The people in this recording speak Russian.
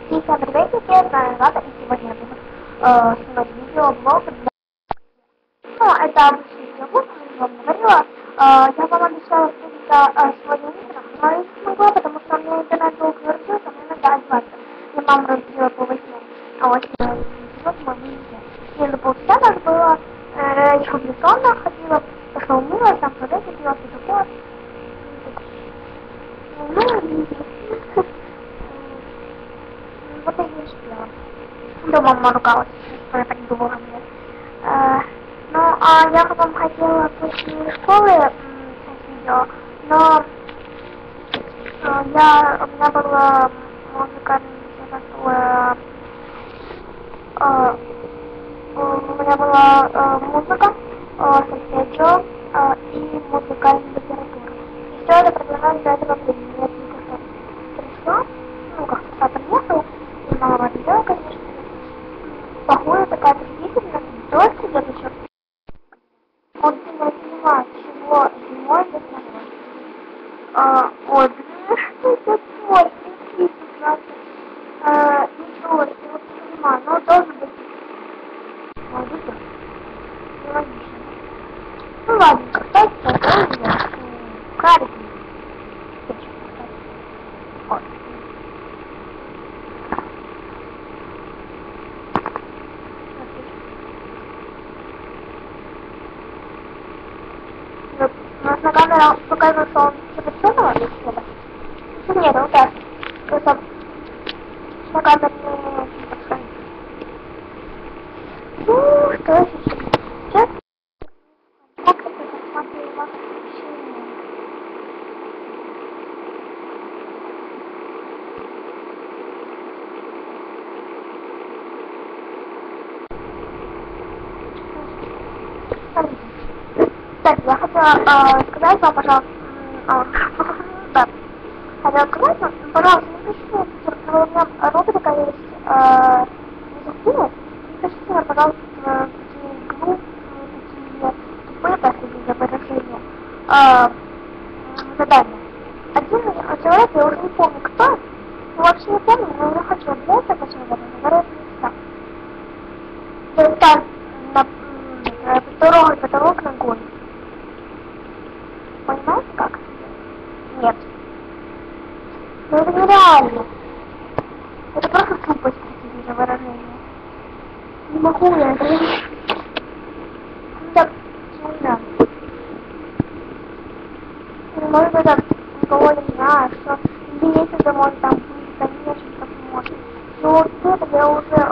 И всем приветики, с вами Влада, и сегодня я буду снимать видеоблог для... Ну, это обычный видеоблог, как я вам говорила. Я вам обещала встретиться сегодня утром, но я не смогла, потому что у меня интернет долго вертелся, мне надо одеваться. Я маму разбудила по 8, а 8 минут мы выйдем. Мне за полчаса надо было, еще в лесу ходила, пошла умылась, там туда купила, все такое. Ну, вот я не успела. Дома мама ругалась, что я так долго мне. Ну, я бы вам хотела после школы снять видео, но у меня была у меня была музыка, солфеджио и музыкальная литература. И все это продолжалось до этого времени. Я только что пришла, ну, как-то папа приехал, и мама видела, конечно. Погода такая приблизительно, дождь идет еще. Вот я не понимаю, чего зимой без мороза. Ой, блин, что это такое? Не дождь, и вот не понимаю, но должен быть. Молодец. Нелогично. Ну ладно, кстати, какой у меня карик. Вот. У нас на камеру показывает, что он что-то черного или что-то? Нет, вот так. Просто на камере не подходит. Ну, что сейчас? Сейчас? Как это посмотрю вообще? Так, я хотела сказать вам, пожалуйста, да, хотела сказать вам, пожалуйста, не пишите, у меня рубрика есть дезактивы, не пишите мне, пожалуйста, такие глупые, такие тупые, простите за выражение, задания. Один человек, я уже не помню кто, ну вообще не помню, но я хочу обязательно почему говорят не так. То есть там потрогать потолок ногой. Понимаете как? Нет. Но это нереально. Это просто тупость, простите за выражение. Не могу я, это не... Так, не знаю. Может быть, там никого не знаю, что если домой там будет, конечно, как может. Но вот это я уже